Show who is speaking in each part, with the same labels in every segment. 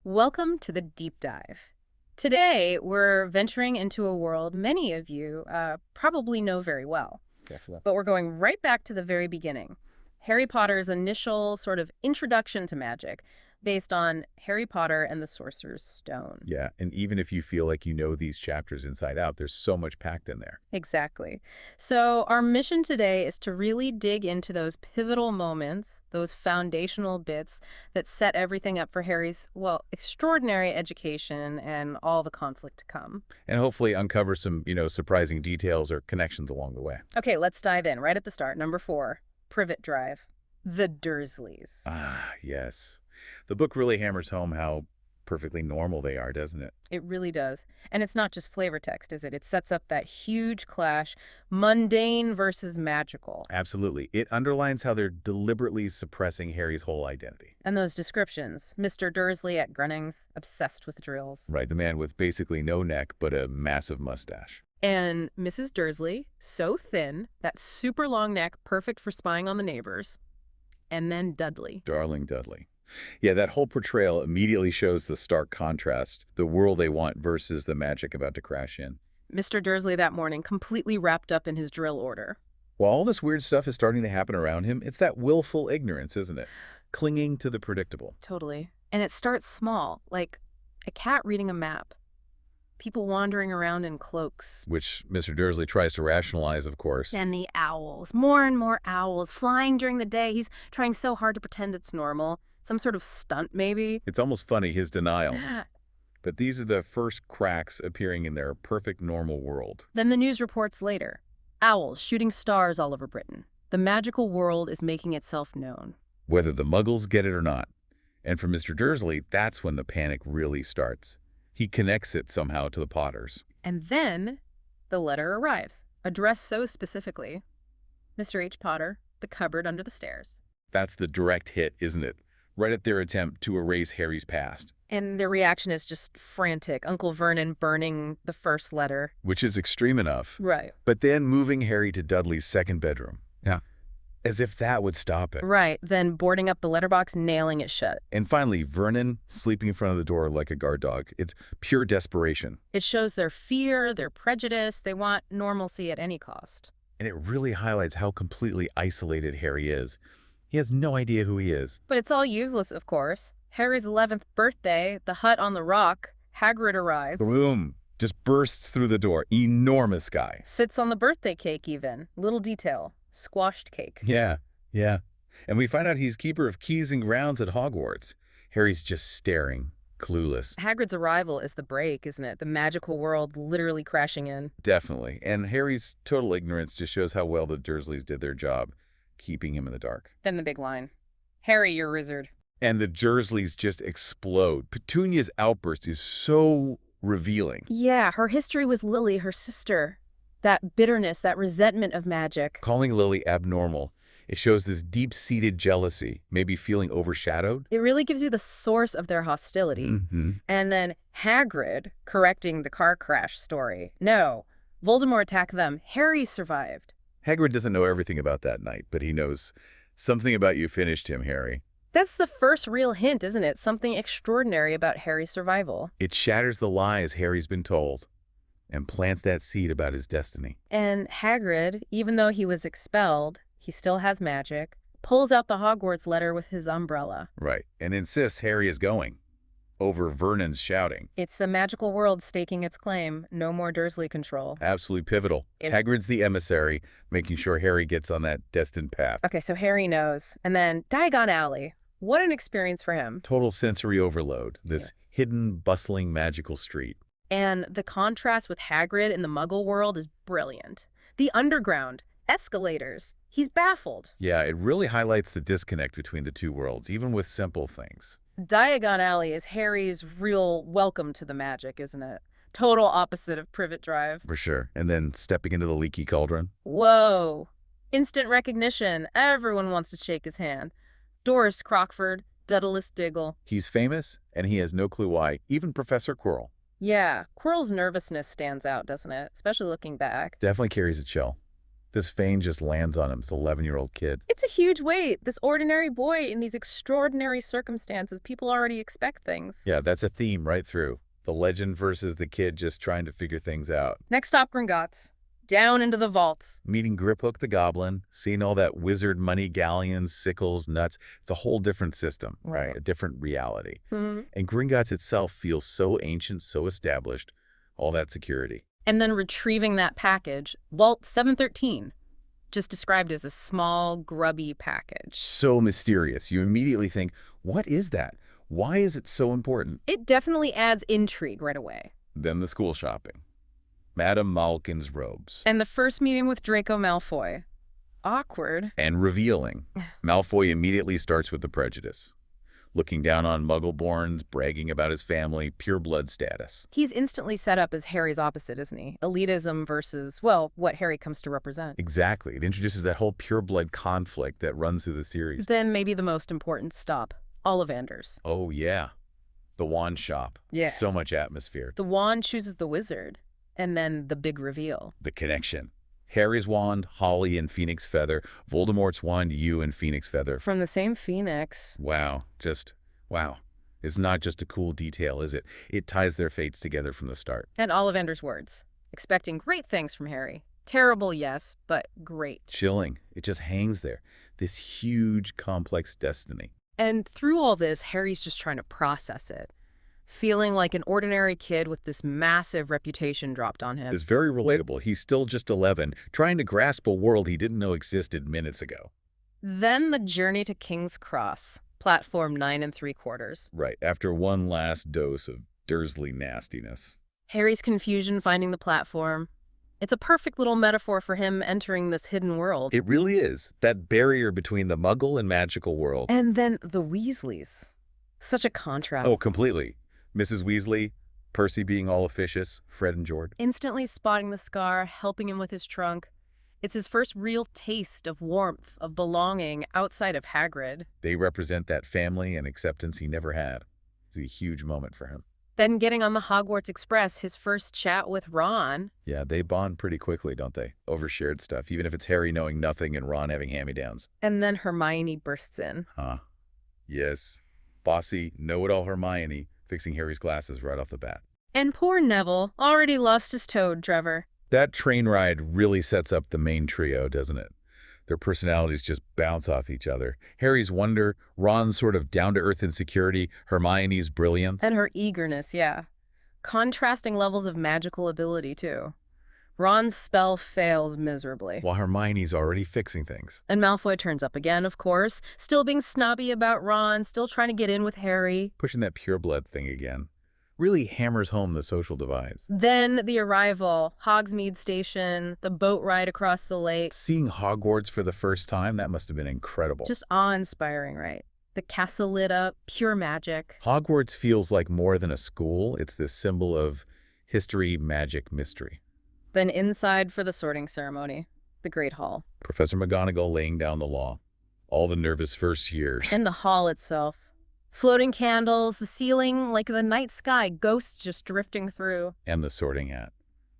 Speaker 1: Welcome to the deep dive. Today, we're venturing into a world many of you probably know very well,
Speaker 2: Excellent.
Speaker 1: but we're going right back to the very beginning. Harry Potter's initial sort of introduction to magic, based on Harry Potter and the Sorcerer's Stone.
Speaker 2: Yeah, and even if you feel like you know these chapters inside out, there's so much packed in there.
Speaker 1: Exactly. So, our mission today is to really dig into those pivotal moments, those foundational bits that set everything up for Harry's, well, extraordinary education and all the conflict to come.
Speaker 2: And hopefully uncover some, surprising details or connections along the way.
Speaker 1: Okay, let's dive in right at the start. Number 4, Privet Drive. The Dursleys.
Speaker 2: Ah, yes. The book really hammers home how perfectly normal they are, doesn't it?
Speaker 1: It really does. And it's not just flavor text, is it? It sets up that huge clash, mundane versus magical.
Speaker 2: Absolutely. It underlines how they're deliberately suppressing Harry's whole identity.
Speaker 1: And those descriptions. Mr. Dursley at Grunnings, obsessed with drills.
Speaker 2: Right, the man with basically no neck but a massive mustache.
Speaker 1: And Mrs. Dursley, so thin, that super long neck, perfect for spying on the neighbors. And then Dudley.
Speaker 2: Darling Dudley. Yeah, that whole portrayal immediately shows the stark contrast, the world they want versus the magic about to crash in.
Speaker 1: Mr. Dursley that morning, completely wrapped up in his drill order.
Speaker 2: While all this weird stuff is starting to happen around him, it's that willful ignorance, isn't it? Clinging to the predictable.
Speaker 1: Totally. And it starts small, like a cat reading a map. People wandering around in cloaks.
Speaker 2: Which Mr. Dursley tries to rationalize, of course.
Speaker 1: And the owls. More and more owls flying during the day. He's trying so hard to pretend it's normal. Some sort of stunt, maybe?
Speaker 2: It's almost funny, his denial. But these are the first cracks appearing in their perfect normal world.
Speaker 1: Then the news reports later. Owls shooting stars all over Britain. The magical world is making itself known.
Speaker 2: Whether the muggles get it or not. And for Mr. Dursley, that's when the panic really starts. He connects it somehow to the Potters.
Speaker 1: And then the letter arrives, addressed so specifically. Mr. H. Potter, the cupboard under the stairs.
Speaker 2: That's the direct hit, isn't it? Right at their attempt to erase Harry's past.
Speaker 1: And their reaction is just frantic. Uncle Vernon burning the first letter.
Speaker 2: Which is extreme enough.
Speaker 1: Right.
Speaker 2: But then moving Harry to Dudley's second bedroom. Yeah. As if that would stop it.
Speaker 1: Right. Then boarding up the letterbox, nailing it shut.
Speaker 2: And finally, Vernon sleeping in front of the door like a guard dog. It's pure desperation.
Speaker 1: It shows their fear, their prejudice. They want normalcy at any cost.
Speaker 2: And it really highlights how completely isolated Harry is. He has no idea who he is.
Speaker 1: But it's all useless, of course. Harry's 11th birthday, the hut on the rock, Hagrid arrives.
Speaker 2: Boom! Just bursts through the door. Enormous guy.
Speaker 1: Sits on the birthday cake even. Little detail. Squashed cake.
Speaker 2: Yeah. And we find out he's keeper of keys and grounds at Hogwarts. Harry's just staring, clueless.
Speaker 1: Hagrid's arrival is the break, isn't it? The magical world literally crashing in.
Speaker 2: Definitely. And Harry's total ignorance just shows how well the Dursleys did their job, keeping him in the dark.
Speaker 1: Then the big line. Harry, you're a wizard.
Speaker 2: And the Dursleys just explode. Petunia's outburst is so revealing.
Speaker 1: Yeah, her history with Lily, her sister. That bitterness, that resentment of magic.
Speaker 2: Calling Lily abnormal, it shows this deep-seated jealousy, maybe feeling overshadowed.
Speaker 1: It really gives you the source of their hostility. And then Hagrid correcting the car crash story. No, Voldemort attacked them. Harry survived.
Speaker 2: Hagrid doesn't know everything about that night, but he knows something about you finished him, Harry.
Speaker 1: That's the first real hint, isn't it? Something extraordinary about Harry's survival.
Speaker 2: It shatters the lies Harry's been told and plants that seed about his destiny.
Speaker 1: And Hagrid, even though he was expelled, he still has magic, pulls out the Hogwarts letter with his umbrella.
Speaker 2: Right, and insists Harry is going, over Vernon's shouting.
Speaker 1: It's the magical world staking its claim. No more Dursley control.
Speaker 2: Absolutely pivotal. Hagrid's the emissary, making sure Harry gets on that destined path.
Speaker 1: Okay, so Harry knows. And then Diagon Alley. What an experience for him.
Speaker 2: Total sensory overload, this hidden, bustling, magical street.
Speaker 1: And the contrast with Hagrid in the Muggle world is brilliant. The underground, escalators. He's baffled.
Speaker 2: Yeah, it really highlights the disconnect between the two worlds, even with simple things.
Speaker 1: Diagon Alley is Harry's real welcome to the magic, isn't it? Total opposite of Privet Drive.
Speaker 2: For sure. And then stepping into the leaky cauldron.
Speaker 1: Whoa. Instant recognition. Everyone wants to shake his hand. Doris Crockford, Daedalus Diggle.
Speaker 2: He's famous, and he has no clue why, even Professor Quirrell.
Speaker 1: Yeah, Quirrell's nervousness stands out, doesn't it? Especially looking back.
Speaker 2: Definitely carries a chill. This Fane just lands on him, this 11-year-old kid.
Speaker 1: It's a huge weight. This ordinary boy in these extraordinary circumstances. People already expect things.
Speaker 2: Yeah, that's a theme right through. The legend versus the kid just trying to figure things out.
Speaker 1: Next stop, Gringotts. Down into the vaults.
Speaker 2: Meeting Griphook the Goblin, seeing all that wizard money, galleons, sickles, nuts. It's a whole different system,
Speaker 1: Right.
Speaker 2: a different reality.
Speaker 1: Hmm.
Speaker 2: And Gringotts itself feels so ancient, so established, all that security.
Speaker 1: And then retrieving that package, Vault 713, just described as a small, grubby package.
Speaker 2: So mysterious. You immediately think, what is that? Why is it so important?
Speaker 1: It definitely adds intrigue right away.
Speaker 2: Then the school shopping. Madame Malkin's robes.
Speaker 1: And the first meeting with Draco Malfoy. Awkward.
Speaker 2: And revealing. Malfoy immediately starts with the prejudice. Looking down on Muggleborns, bragging about his family, pure blood status.
Speaker 1: He's instantly set up as Harry's opposite, isn't he? Elitism versus, well, what Harry comes to represent.
Speaker 2: Exactly. It introduces that whole pure blood conflict that runs through the series.
Speaker 1: Then maybe the most important stop, Ollivanders.
Speaker 2: Oh, yeah. The wand shop.
Speaker 1: Yeah.
Speaker 2: So much atmosphere.
Speaker 1: The wand chooses the wizard, and then the big reveal.
Speaker 2: The connection. Harry's wand, Holly and Phoenix Feather. Voldemort's wand, you and Phoenix Feather.
Speaker 1: From the same phoenix.
Speaker 2: Wow. Wow. It's not just a cool detail, is it? It ties their fates together from the start.
Speaker 1: And Ollivander's words, expecting great things from Harry. Terrible, yes, but great.
Speaker 2: Chilling. It just hangs there. This huge, complex destiny.
Speaker 1: And through all this, Harry's just trying to process it. Feeling like an ordinary kid with this massive reputation dropped on him.
Speaker 2: It's very relatable. He's still just 11, trying to grasp a world he didn't know existed minutes ago.
Speaker 1: Then the journey to King's Cross, platform 9 3/4.
Speaker 2: Right, after one last dose of Dursley nastiness.
Speaker 1: Harry's confusion finding the platform. It's a perfect little metaphor for him entering this hidden world.
Speaker 2: It really is. That barrier between the Muggle and magical world.
Speaker 1: And then the Weasleys. Such a contrast.
Speaker 2: Oh, completely. Mrs. Weasley, Percy being all officious, Fred and George.
Speaker 1: Instantly spotting the scar, helping him with his trunk. It's his first real taste of warmth, of belonging outside of Hagrid.
Speaker 2: They represent that family and acceptance he never had. It's a huge moment for him.
Speaker 1: Then getting on the Hogwarts Express, his first chat with Ron.
Speaker 2: Yeah, they bond pretty quickly, don't they? Over shared stuff, even if it's Harry knowing nothing and Ron having hand-me-downs.
Speaker 1: And then Hermione bursts in.
Speaker 2: Huh. Yes. Bossy, know-it-all Hermione, fixing Harry's glasses right off the bat.
Speaker 1: And poor Neville, already lost his toad, Trevor.
Speaker 2: That train ride really sets up the main trio, doesn't it? Their personalities just bounce off each other. Harry's wonder, Ron's sort of down-to-earth insecurity, Hermione's brilliance.
Speaker 1: And her eagerness, yeah. Contrasting levels of magical ability, too. Ron's spell fails miserably.
Speaker 2: While Hermione's already fixing things.
Speaker 1: And Malfoy turns up again, of course, still being snobby about Ron, still trying to get in with Harry.
Speaker 2: Pushing that pure blood thing again. Really hammers home the social divides.
Speaker 1: Then the arrival, Hogsmeade Station, the boat ride across the lake.
Speaker 2: Seeing Hogwarts for the first time, that must have been incredible.
Speaker 1: Just awe-inspiring, right? The castle lit up, pure magic.
Speaker 2: Hogwarts feels like more than a school. It's this symbol of history, magic, mystery.
Speaker 1: Then inside for the sorting ceremony, the Great Hall.
Speaker 2: Professor McGonagall laying down the law. All the nervous first years.
Speaker 1: And the hall itself. Floating candles, the ceiling, like the night sky, ghosts just drifting through.
Speaker 2: And the sorting hat.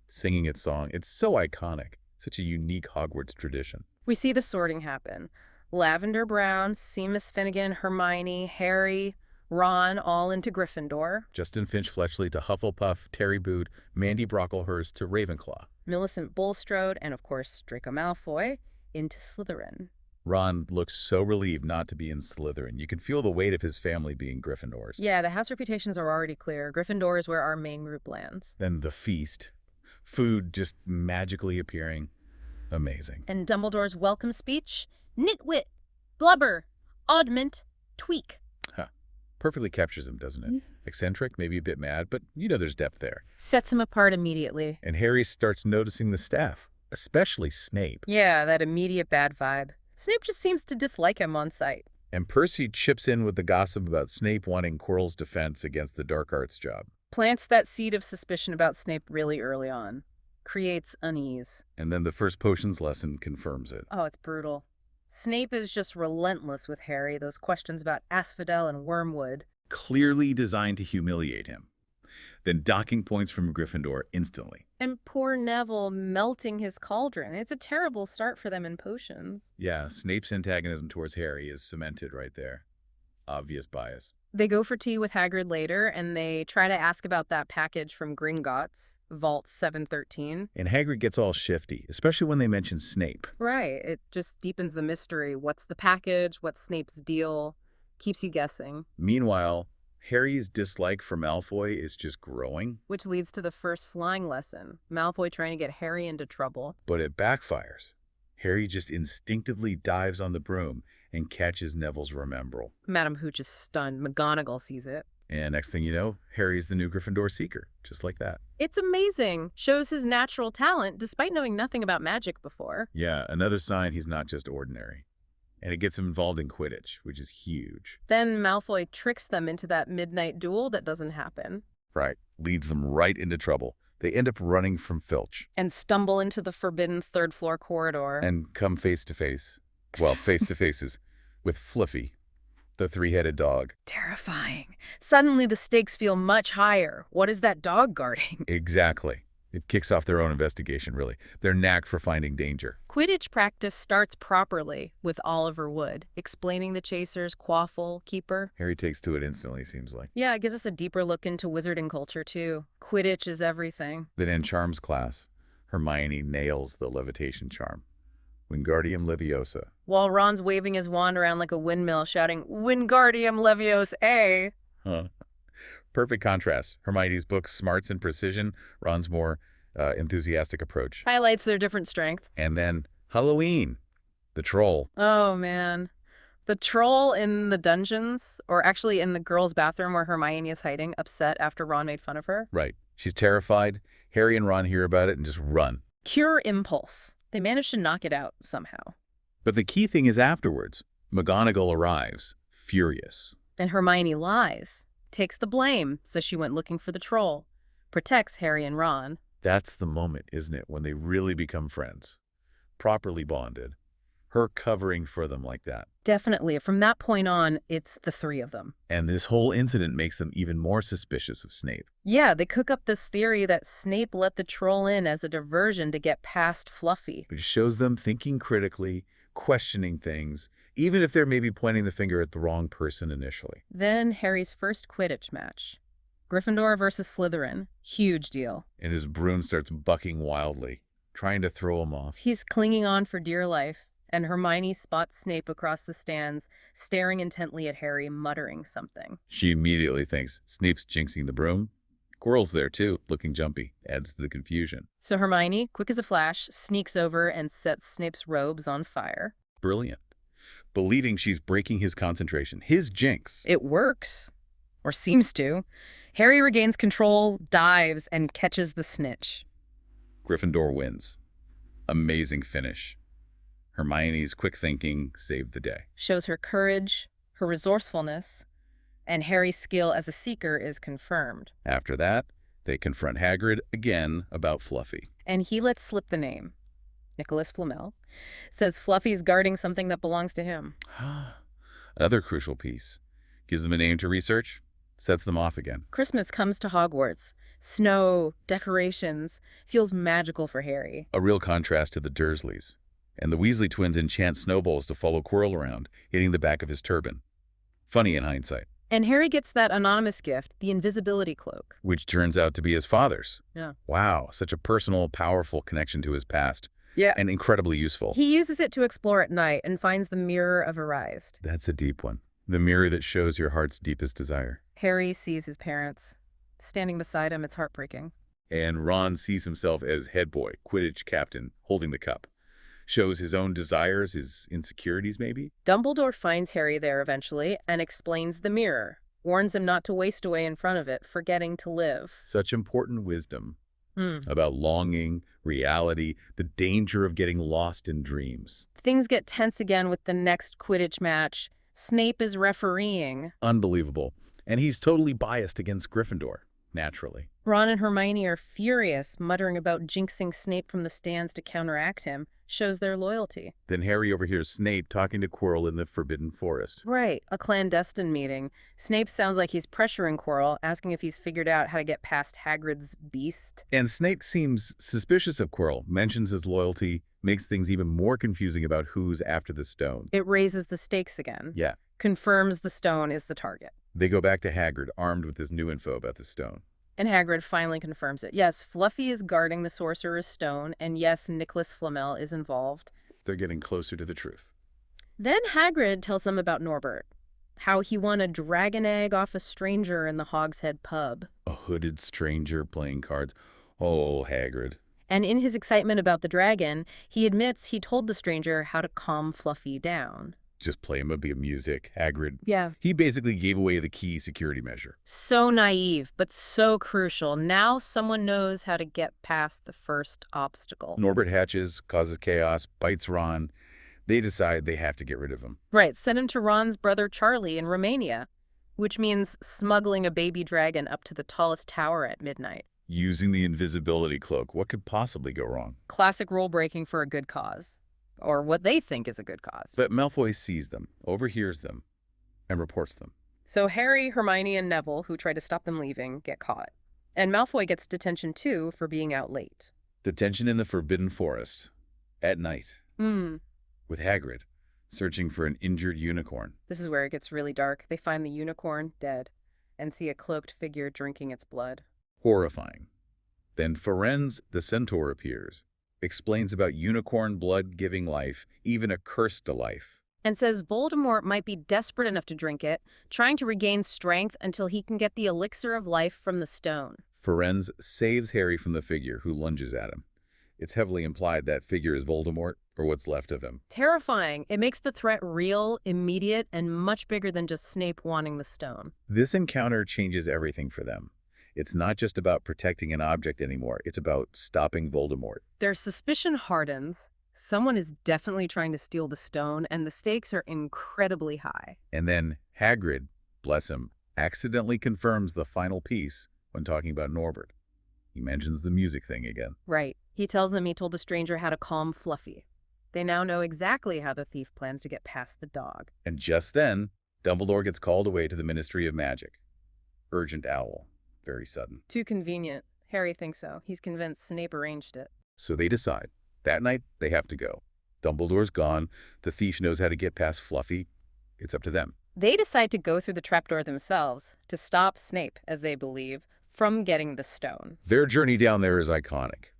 Speaker 2: Singing its song. It's so iconic. Such a unique Hogwarts tradition.
Speaker 1: We see the sorting happen. Lavender Brown, Seamus Finnegan, Hermione, Harry, Ron, all into Gryffindor.
Speaker 2: Justin Finch-Fletchley to Hufflepuff, Terry Boot, Mandy Brocklehurst to Ravenclaw.
Speaker 1: Millicent Bulstrode, and of course Draco Malfoy, into Slytherin.
Speaker 2: Ron looks so relieved not to be in Slytherin. You can feel the weight of his family being Gryffindors.
Speaker 1: Yeah, the house reputations are already clear. Gryffindor is where our main group lands.
Speaker 2: Then the feast. Food just magically appearing. Amazing.
Speaker 1: And Dumbledore's welcome speech? Nitwit, blubber, oddment, tweak.
Speaker 2: Huh. Perfectly captures him, doesn't it? Eccentric, maybe a bit mad, but you know there's depth there.
Speaker 1: Sets him apart immediately.
Speaker 2: And Harry starts noticing the staff, especially Snape.
Speaker 1: Yeah, that immediate bad vibe. Snape just seems to dislike him on sight.
Speaker 2: And Percy chips in with the gossip about Snape wanting Quirrell's defense against the dark arts job.
Speaker 1: Plants that seed of suspicion about Snape really early on. Creates unease.
Speaker 2: And then the first potions lesson confirms it.
Speaker 1: Oh, it's brutal. Snape is just relentless with Harry, those questions about asphodel and wormwood.
Speaker 2: Clearly designed to humiliate him. then docking points from Gryffindor instantly.
Speaker 1: And poor Neville melting his cauldron. It's a terrible start for them in potions.
Speaker 2: Yeah, Snape's antagonism towards Harry is cemented right there. Obvious bias.
Speaker 1: They go for tea with Hagrid later, and they try to ask about that package from Gringotts, Vault 713.
Speaker 2: And Hagrid gets all shifty, especially when they mention Snape.
Speaker 1: Right. It just deepens the mystery. What's the package? What's Snape's deal? Keeps you guessing.
Speaker 2: Meanwhile, Harry's dislike for Malfoy is just growing.
Speaker 1: Which leads to the first flying lesson. Malfoy trying to get Harry into trouble.
Speaker 2: But it backfires. Harry just instinctively dives on the broom and catches Neville's Remembrall.
Speaker 1: Madam Hooch is stunned. McGonagall sees it.
Speaker 2: And next thing you know, Harry's the new Gryffindor Seeker, just like that.
Speaker 1: It's amazing. Shows his natural talent despite knowing nothing about magic before.
Speaker 2: Yeah, another sign he's not just ordinary. And it gets him involved in Quidditch, which is huge.
Speaker 1: Then Malfoy tricks them into that midnight duel that doesn't happen.
Speaker 2: Right, leads them right into trouble. They end up running from Filch.
Speaker 1: And stumble into the forbidden third-floor corridor.
Speaker 2: And come face-to-face. Well, face-to-faces with Fluffy, the three-headed dog.
Speaker 1: Terrifying. Suddenly the stakes feel much higher. What is that dog guarding?
Speaker 2: Exactly. It kicks off their own investigation, really. Their knack for finding danger.
Speaker 1: Quidditch practice starts properly with Oliver Wood, explaining the Chasers, Quaffle, Keeper.
Speaker 2: Harry takes to it instantly, seems like.
Speaker 1: Yeah, it gives us a deeper look into wizarding culture, too. Quidditch is everything.
Speaker 2: Then in Charms class, Hermione nails the levitation charm. Wingardium Leviosa.
Speaker 1: While Ron's waving his wand around like a windmill, shouting, Wingardium Leviosa!
Speaker 2: Huh. Perfect contrast. Hermione's book's smarts and precision, Ron's more enthusiastic approach.
Speaker 1: Highlights their different strength.
Speaker 2: And then Halloween, the troll.
Speaker 1: Oh, man. The troll in the dungeons, or actually in the girls' bathroom where Hermione is hiding, upset after Ron made fun of her.
Speaker 2: Right. She's terrified. Harry and Ron hear about it and just run.
Speaker 1: Pure impulse. They manage to knock it out somehow.
Speaker 2: But the key thing is afterwards. McGonagall arrives, furious.
Speaker 1: And Hermione lies. Takes the blame, says she went looking for the troll. Protects Harry and Ron.
Speaker 2: That's the moment, isn't it, when they really become friends. Properly bonded. Her covering for them like that.
Speaker 1: Definitely. From that point on, it's the three of them.
Speaker 2: And this whole incident makes them even more suspicious of Snape.
Speaker 1: Yeah, they cook up this theory that Snape let the troll in as a diversion to get past Fluffy.
Speaker 2: Which shows them thinking critically, questioning things, even if they're maybe pointing the finger at the wrong person initially.
Speaker 1: Then Harry's first Quidditch match. Gryffindor versus Slytherin. Huge deal.
Speaker 2: And his broom starts bucking wildly, trying to throw him off.
Speaker 1: He's clinging on for dear life, and Hermione spots Snape across the stands, staring intently at Harry, muttering something.
Speaker 2: She immediately thinks Snape's jinxing the broom. Quirrell's there too, looking jumpy, adds to the confusion.
Speaker 1: So Hermione, quick as a flash, sneaks over and sets Snape's robes on fire.
Speaker 2: Brilliant. Believing she's breaking his concentration, his jinx.
Speaker 1: It works. Or seems to. Harry regains control, dives, and catches the snitch.
Speaker 2: Gryffindor wins. Amazing finish. Hermione's quick thinking saved the day.
Speaker 1: Shows her courage, her resourcefulness, and Harry's skill as a seeker is confirmed.
Speaker 2: After that, they confront Hagrid again about Fluffy.
Speaker 1: And he lets slip the name. Nicolas Flamel says Fluffy's guarding something that belongs to him.
Speaker 2: Another crucial piece. Gives them a name to research, sets them off again.
Speaker 1: Christmas comes to Hogwarts. Snow, decorations, feels magical for Harry.
Speaker 2: A real contrast to the Dursleys. And the Weasley twins enchant snowballs to follow Quirrell around, hitting the back of his turban. Funny in hindsight.
Speaker 1: And Harry gets that anonymous gift, the invisibility cloak.
Speaker 2: Which turns out to be his father's.
Speaker 1: Yeah.
Speaker 2: Wow, such a personal, powerful connection to his past.
Speaker 1: Yeah.
Speaker 2: And incredibly useful.
Speaker 1: He uses it to explore at night and finds the Mirror of Erised.
Speaker 2: That's a deep one. The mirror that shows your heart's deepest desire.
Speaker 1: Harry sees his parents. Standing beside him, it's heartbreaking.
Speaker 2: And Ron sees himself as head boy, Quidditch captain, holding the cup. Shows his own desires, his insecurities maybe.
Speaker 1: Dumbledore finds Harry there eventually and explains the mirror. Warns him not to waste away in front of it, forgetting to live.
Speaker 2: Such important wisdom about longing, reality, the danger of getting lost in dreams.
Speaker 1: Things get tense again with the next Quidditch match. Snape is refereeing.
Speaker 2: Unbelievable. And he's totally biased against Gryffindor, naturally.
Speaker 1: Ron and Hermione are furious, muttering about jinxing Snape from the stands to counteract him. Shows their loyalty.
Speaker 2: Then Harry overhears Snape talking to Quirrell in the Forbidden Forest.
Speaker 1: Right, a clandestine meeting. Snape sounds like he's pressuring Quirrell, asking if he's figured out how to get past Hagrid's beast.
Speaker 2: And Snape seems suspicious of Quirrell, mentions his loyalty, makes things even more confusing about who's after the stone.
Speaker 1: It raises the stakes again.
Speaker 2: Yeah.
Speaker 1: Confirms the stone is the target.
Speaker 2: They go back to Hagrid, armed with this new info about the stone.
Speaker 1: And Hagrid finally confirms it. Yes, Fluffy is guarding the Sorcerer's Stone, and yes, Nicolas Flamel is involved.
Speaker 2: They're getting closer to the truth.
Speaker 1: Then Hagrid tells them about Norbert, how he won a dragon egg off a stranger in the Hogshead pub.
Speaker 2: A hooded stranger playing cards. Oh, Hagrid.
Speaker 1: And in his excitement about the dragon, he admits he told the stranger how to calm Fluffy down.
Speaker 2: Just play him a bit of music, Hagrid.
Speaker 1: Yeah.
Speaker 2: He basically gave away the key security measure.
Speaker 1: So naive, but so crucial. Now someone knows how to get past the first obstacle.
Speaker 2: Norbert hatches, causes chaos, bites Ron. They decide they have to get rid of him.
Speaker 1: Right, send him to Ron's brother Charlie in Romania, which means smuggling a baby dragon up to the tallest tower at midnight.
Speaker 2: Using the invisibility cloak, what could possibly go wrong?
Speaker 1: Classic rule breaking for a good cause. Or what they think is a good cause.
Speaker 2: But Malfoy sees them, overhears them, and reports them.
Speaker 1: So Harry, Hermione, and Neville, who try to stop them leaving, get caught. And Malfoy gets detention too for being out late.
Speaker 2: Detention in the Forbidden Forest. At night.
Speaker 1: With
Speaker 2: With Hagrid, searching for an injured unicorn.
Speaker 1: This is where it gets really dark. They find the unicorn dead and see a cloaked figure drinking its blood.
Speaker 2: Horrifying. Then Ferenz the centaur appears. Explains about unicorn blood giving life, even a curse to life.
Speaker 1: And says Voldemort might be desperate enough to drink it, trying to regain strength until he can get the elixir of life from the stone.
Speaker 2: Ferenz saves Harry from the figure, who lunges at him. It's heavily implied that figure is Voldemort, or what's left of him.
Speaker 1: Terrifying. It makes the threat real, immediate, and much bigger than just Snape wanting the stone.
Speaker 2: This encounter changes everything for them. It's not just about protecting an object anymore. It's about stopping Voldemort.
Speaker 1: Their suspicion hardens. Someone is definitely trying to steal the stone, and the stakes are incredibly high.
Speaker 2: And then Hagrid, bless him, accidentally confirms the final piece when talking about Norbert. He mentions the music thing again.
Speaker 1: Right. He tells them he told the stranger how to calm Fluffy. They now know exactly how the thief plans to get past the dog.
Speaker 2: And just then, Dumbledore gets called away to the Ministry of Magic. Urgent owl. Very sudden.
Speaker 1: Too convenient. Harry thinks so. He's convinced Snape arranged it.
Speaker 2: So they decide. That night, they have to go. Dumbledore's gone. The thief knows how to get past Fluffy. It's up to them.
Speaker 1: They decide to go through the trapdoor themselves to stop Snape, as they believe, from getting the stone.
Speaker 2: Their journey down there is iconic.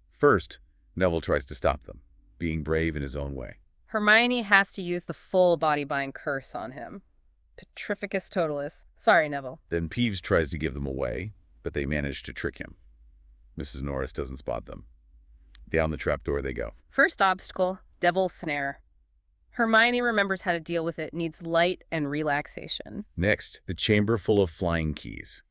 Speaker 2: First, Neville tries to stop them, being brave in his own way.
Speaker 1: Hermione has to use the full body bind curse on him. Petrificus totalis. Sorry, Neville.
Speaker 2: Then Peeves tries to give them away, but they manage to trick him. Mrs. Norris doesn't spot them. Down the trapdoor they go.
Speaker 1: First obstacle, Devil's Snare. Hermione remembers how to deal with it, needs light and relaxation.
Speaker 2: Next, the chamber full of flying keys.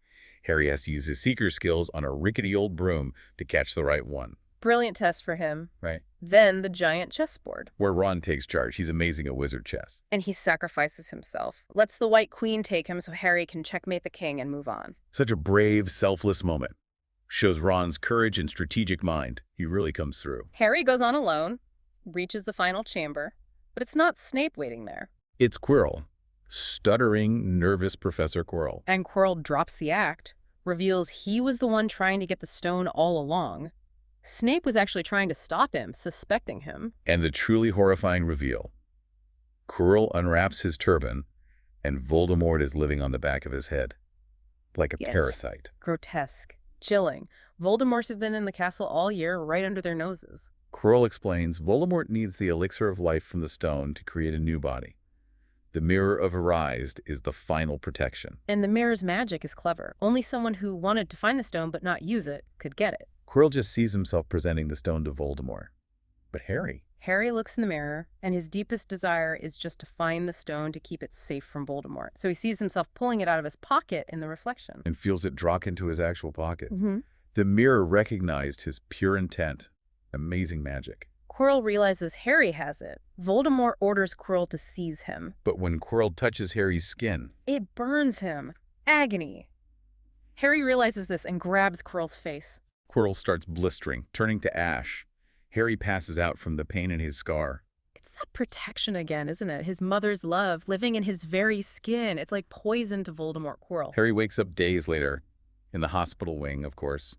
Speaker 2: Harry has to use his seeker skills on a rickety old broom to catch the right one.
Speaker 1: Brilliant test for him.
Speaker 2: Right.
Speaker 1: Then the giant chessboard.
Speaker 2: Where Ron takes charge. He's amazing at wizard chess.
Speaker 1: And he sacrifices himself. Lets the White Queen take him so Harry can checkmate the king and move on.
Speaker 2: Such a brave, selfless moment. Shows Ron's courage and strategic mind. He really comes through.
Speaker 1: Harry goes on alone, reaches the final chamber, but it's not Snape waiting there.
Speaker 2: It's Quirrell. Stuttering, nervous Professor Quirrell.
Speaker 1: And Quirrell drops the act, reveals he was the one trying to get the stone all along. Snape was actually trying to stop him, suspecting him.
Speaker 2: And the truly horrifying reveal. Quirrell unwraps his turban, and Voldemort is living on the back of his head. Like a parasite.
Speaker 1: Grotesque. Chilling. Voldemort's have been in the castle all year, right under their noses.
Speaker 2: Quirrell explains Voldemort needs the elixir of life from the stone to create a new body. The Mirror of Erised is the final protection.
Speaker 1: And the mirror's magic is clever. Only someone who wanted to find the stone but not use it could get it.
Speaker 2: Quirrell just sees himself presenting the stone to Voldemort. But Harry?
Speaker 1: Harry looks in the mirror, and his deepest desire is just to find the stone to keep it safe from Voldemort. So he sees himself pulling it out of his pocket in the reflection.
Speaker 2: And feels it drop into his actual pocket.
Speaker 1: Mm-hmm.
Speaker 2: The mirror recognized his pure intent. Amazing magic.
Speaker 1: Quirrell realizes Harry has it. Voldemort orders Quirrell to seize him.
Speaker 2: But when Quirrell touches Harry's skin,
Speaker 1: it burns him. Agony. Harry realizes this and grabs Quirrell's face.
Speaker 2: Quirrell starts blistering, turning to ash. Harry passes out from the pain in his scar.
Speaker 1: It's that protection again, isn't it? His mother's love living in his very skin. It's like poison to Voldemort Quirrell.
Speaker 2: Harry wakes up days later, in the hospital wing, of course.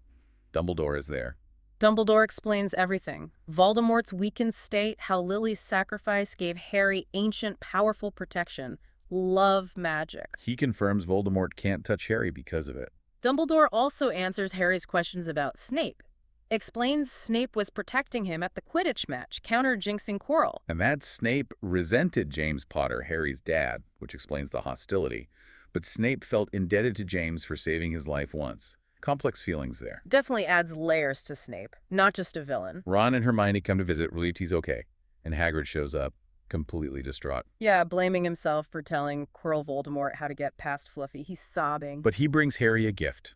Speaker 2: Dumbledore is there.
Speaker 1: Dumbledore explains everything. Voldemort's weakened state, how Lily's sacrifice gave Harry ancient, powerful protection. Love magic.
Speaker 2: He confirms Voldemort can't touch Harry because of it.
Speaker 1: Dumbledore also answers Harry's questions about Snape. Explains Snape was protecting him at the Quidditch match, counter-jinxing Quirrell.
Speaker 2: And that Snape resented James Potter, Harry's dad, which explains the hostility. But Snape felt indebted to James for saving his life once. Complex feelings there.
Speaker 1: Definitely adds layers to Snape, not just a villain.
Speaker 2: Ron and Hermione come to visit, relieved he's okay. And Hagrid shows up, completely distraught.
Speaker 1: Yeah, blaming himself for telling Quirrell Voldemort how to get past Fluffy. He's sobbing.
Speaker 2: But he brings Harry a gift.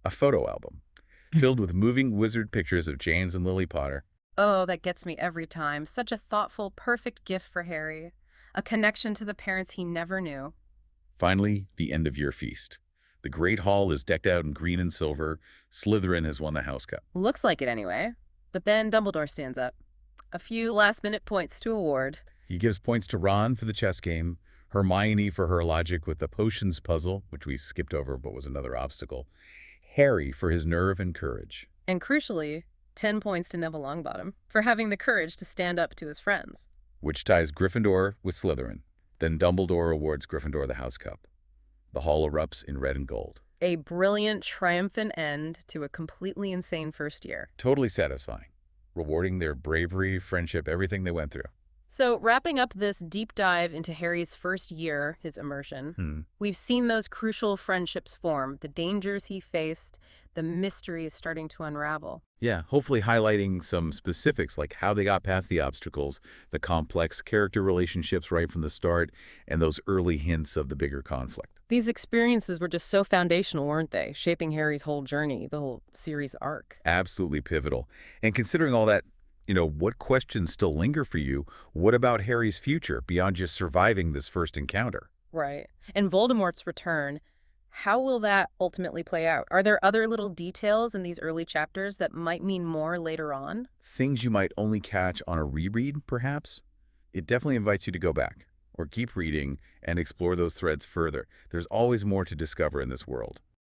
Speaker 2: A photo album. Filled with moving wizard pictures of James and Lily Potter.
Speaker 1: Oh, that gets me every time. Such a thoughtful, perfect gift for Harry. A connection to the parents he never knew.
Speaker 2: Finally, the end-of-year feast. The Great Hall is decked out in green and silver. Slytherin has won the House Cup.
Speaker 1: Looks like it anyway. But then Dumbledore stands up. A few last-minute points to award.
Speaker 2: He gives points to Ron for the chess game, Hermione for her logic with the potions puzzle, which we skipped over but was another obstacle, Harry for his nerve and courage.
Speaker 1: And crucially, 10 points to Neville Longbottom for having the courage to stand up to his friends.
Speaker 2: Which ties Gryffindor with Slytherin. Then Dumbledore awards Gryffindor the House Cup. The hall erupts in red and gold.
Speaker 1: A brilliant, triumphant end to a completely insane first year.
Speaker 2: Totally satisfying. Rewarding their bravery, friendship, everything they went through.
Speaker 1: So, wrapping up this deep dive into Harry's first year, his immersion, we've seen those crucial friendships form, the dangers he faced, the mystery is starting to unravel.
Speaker 2: Yeah, hopefully highlighting some specifics like how they got past the obstacles, the complex character relationships right from the start, and those early hints of the bigger conflict.
Speaker 1: These experiences were just so foundational, weren't they? Shaping Harry's whole journey, the whole series arc.
Speaker 2: Absolutely pivotal. And considering all that, what questions still linger for you? What about Harry's future beyond just surviving this first encounter?
Speaker 1: Right. And Voldemort's return, how will that ultimately play out? Are there other little details in these early chapters that might mean more later on?
Speaker 2: Things you might only catch on a reread, perhaps? It definitely invites you to go back or keep reading and explore those threads further. There's always more to discover in this world.